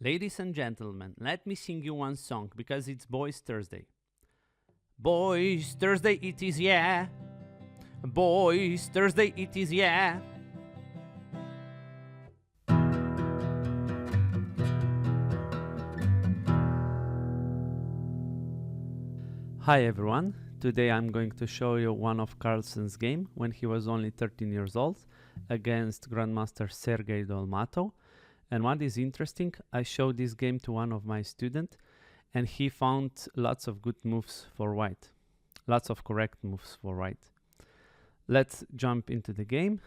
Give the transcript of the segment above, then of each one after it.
Ladies and gentlemen, let me sing you one song because it's Boyz Thursday. Boyz Thursday it is, yeah. Boyz Thursday it is, yeah. Hi everyone, today I'm going to show you one of Carlsen's game when he was only 13 years old against Grandmaster Sergei Dolmatov. And what is interesting, I showed this game to one of my students and he found lots of good moves for white. Lots of correct moves for white. Let's jump into the game.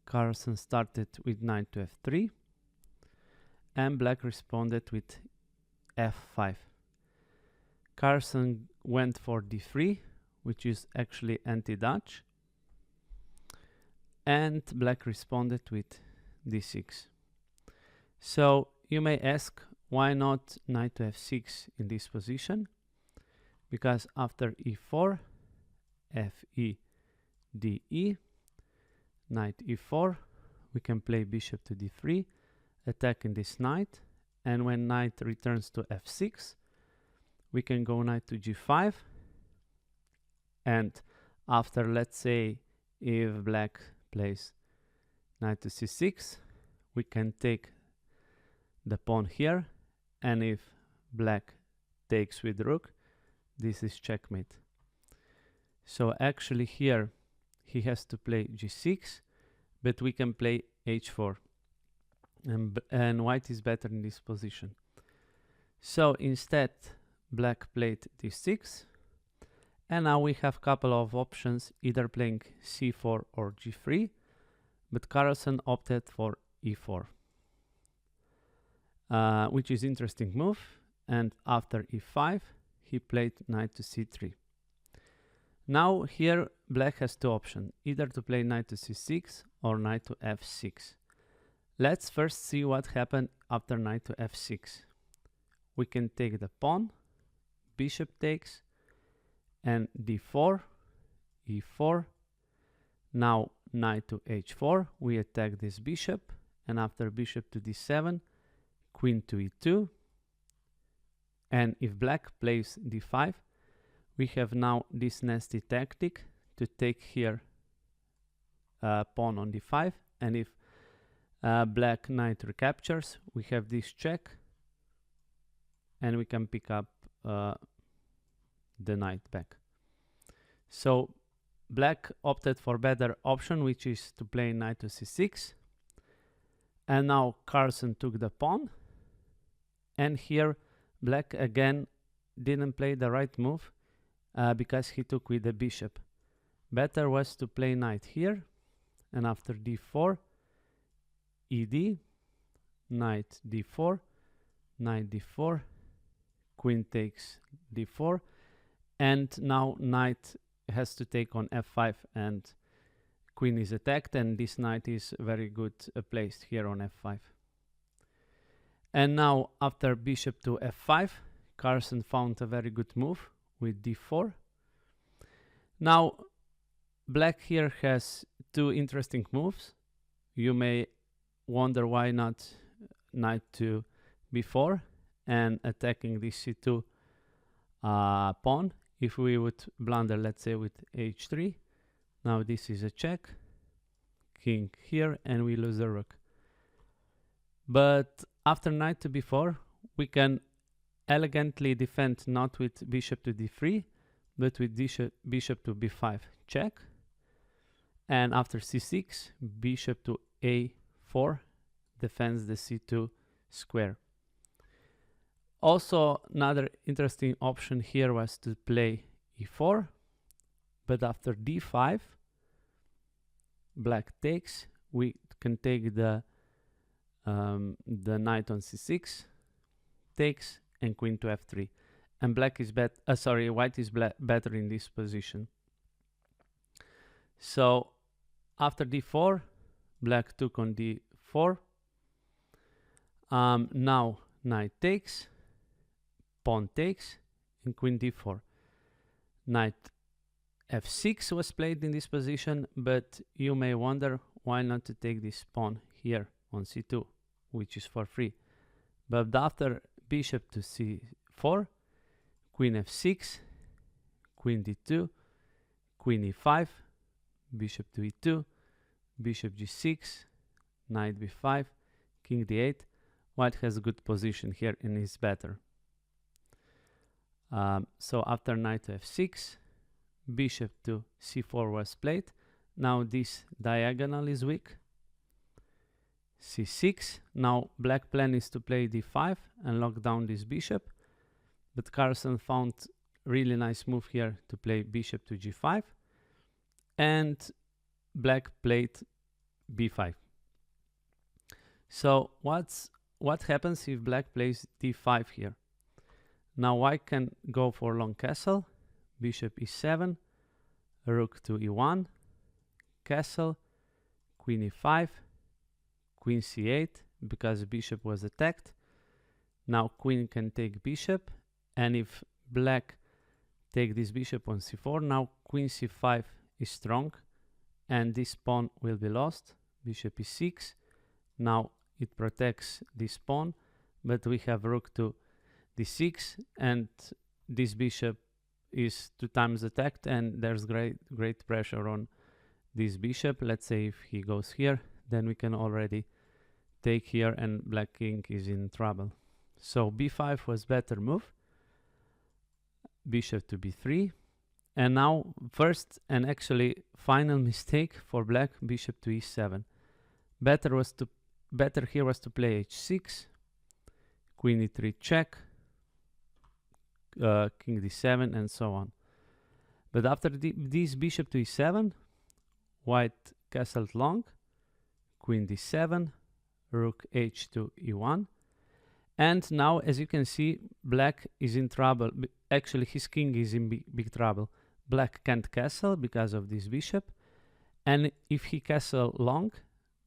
Carlsen started with knight to f3 and black responded with f5. Carlsen went for d3, which is actually anti-Dutch, and black responded with d6. So you may ask, why not knight to f6 in this position? Because after e4, fe, de, knight e4, we can play bishop to d3, attacking this knight, and when knight returns to f6, we can go knight to g5, and after, let's say, if black plays knight to c6, we can take the pawn here, and if black takes with rook, this is checkmate. So actually here he has to play g6, but we can play h4, and white is better in this position. So instead black played d6, and now we have a couple of options, either playing c4 or g3, but Carlsen opted for e4. Which is interesting move, and after e5 he played knight to c3. Now here black has two options, either to play knight to c6 or knight to f6. Let's first see what happened after knight to f6. We can take the pawn, bishop takes, and d4, e4. Now knight to h4, we attack this bishop, and after bishop to d7, queen to e2, and if black plays d5, we have now this nasty tactic to take here pawn on d5, and if black knight recaptures, we have this check, and we can pick up the knight back. So black opted for better option, which is to play knight to c6, and now Carlsen took the pawn. And here black again didn't play the right move because he took with the bishop. Better was to play knight here, and after d4, ed, knight d4, knight d4, queen takes d4, and now knight has to take on f5 and queen is attacked, and this knight is very good placed here on f5. And now after bishop to f5, Carlsen found a very good move with d4. Now black here has two interesting moves. You may wonder why not knight to b4 and attacking this c2 pawn. If we would blunder, let's say, with h3, now this is a check, king here, and we lose the rook. But after knight to b4, we can elegantly defend not with bishop to d3, but with bishop to b5, check. And after c6, bishop to a4 defends the c2 square. Also, another interesting option here was to play e4, but after d5, black takes, we can take the knight on c6, takes, and queen to f3, and black is white is better in this position. So after d4, black took on d4. Now knight takes, pawn takes, and queen d4. Knight f6 was played in this position, but you may wonder why not to take this pawn here on c2, which is for free. But after bishop to c4, queen f6, queen d2, queen e5, bishop to e2, bishop g6, knight b5, king d8. White has a good position here and is better. So after knight to f6, bishop to c4 was played. Now this diagonal is weak. c6. Now black plan is to play d5 and lock down this bishop. But Carlsen found really nice move here to play bishop to g5. And black played b5. So what happens if black plays d5 here? Now white can go for long castle, bishop e7, rook to e1, castle, queen e5, queen c8, because bishop was attacked. Now queen can take bishop, and if black take this bishop on c4, now queen c5 is strong, and this pawn will be lost. Bishop e6, now it protects this pawn, but we have rook to d6, and this bishop is 2 times attacked, and there's great pressure on this bishop. Let's say if he goes here, then we can already take here, and black king is in trouble. So b5 was better move, bishop to b3, and now first and actually final mistake for black, bishop to e7. Better here was to play h6, queen e3 check, king d7, and so on. But after this bishop to e7, white castled long, queen d7, rook h to e1, and now as you can see, black is in trouble. Actually his king is in big trouble. Black can't castle because of this bishop, and if he castle long,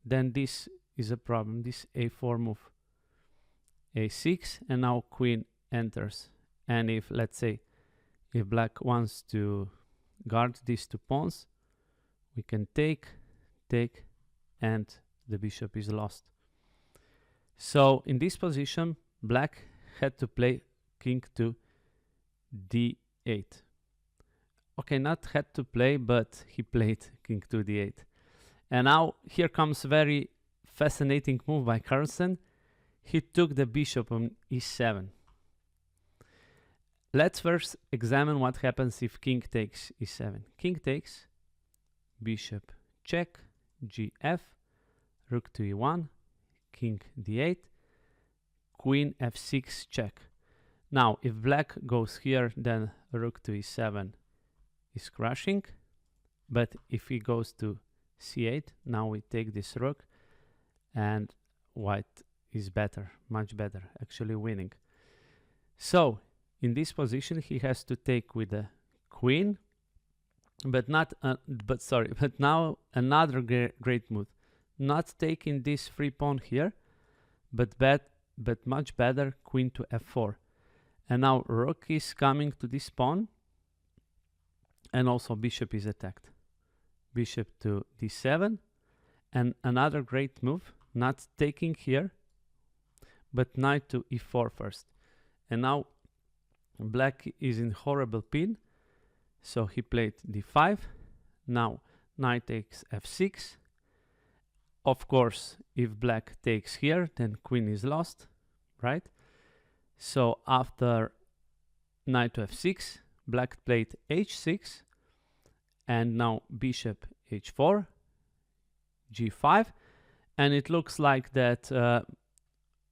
then this is a problem. This a4 move, a6, and now queen enters. And if, let's say, if black wants to guard these 2 pawns, we can take, and the bishop is lost. So in this position, black had to play king to d8. Okay, not had to play, but he played king to d8. And now here comes very fascinating move by Carlsen. He took the bishop on e7. Let's first examine what happens if king takes e7. King takes, bishop check, gf, rook to e1, king d8, queen f6 check. Now if black goes here, then rook to e7 is crushing, but if he goes to c8, now we take this rook, and white is better, much better, actually winning. So in this position he has to take with the queen, but now another great move, not taking this free pawn here, but much better, queen to f4. And now rook is coming to this pawn, and also bishop is attacked. Bishop to d7, and another great move, not taking here, but knight to e4 first. And now black is in horrible pin, so he played d5. Now knight takes f6. Of course, if black takes here, then queen is lost, right? So after knight to f6, black played h6, and now bishop h4, g5, and it looks like that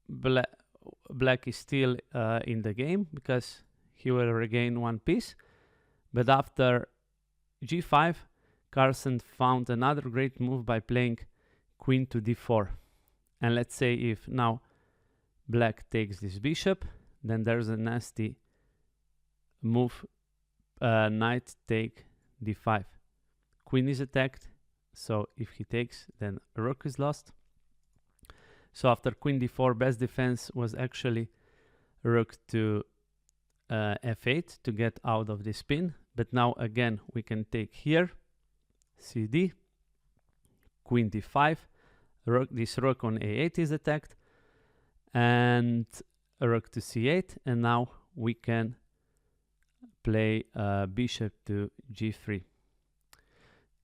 black is still in the game because he will regain 1 piece. But after g5, Carlsen found another great move by playing queen to d4. And let's say if now black takes this bishop, then there's a nasty move, knight take d5. Queen is attacked, so if he takes, then rook is lost. So after queen d4, best defense was actually rook to f8 to get out of this pin. But now again we can take here, cd, queen d5, this rook on a8 is attacked, and rook to c8, and now we can play bishop to g3.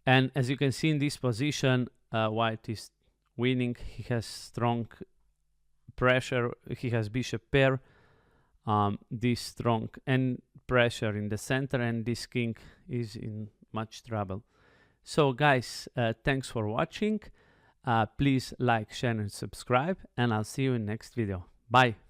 And as you can see in this position, white is winning. He has strong pressure, he has bishop pair, this strong and pressure in the center, and this king is in much trouble. So guys, thanks for watching. Please like, share and subscribe, and I'll see you in next video. Bye.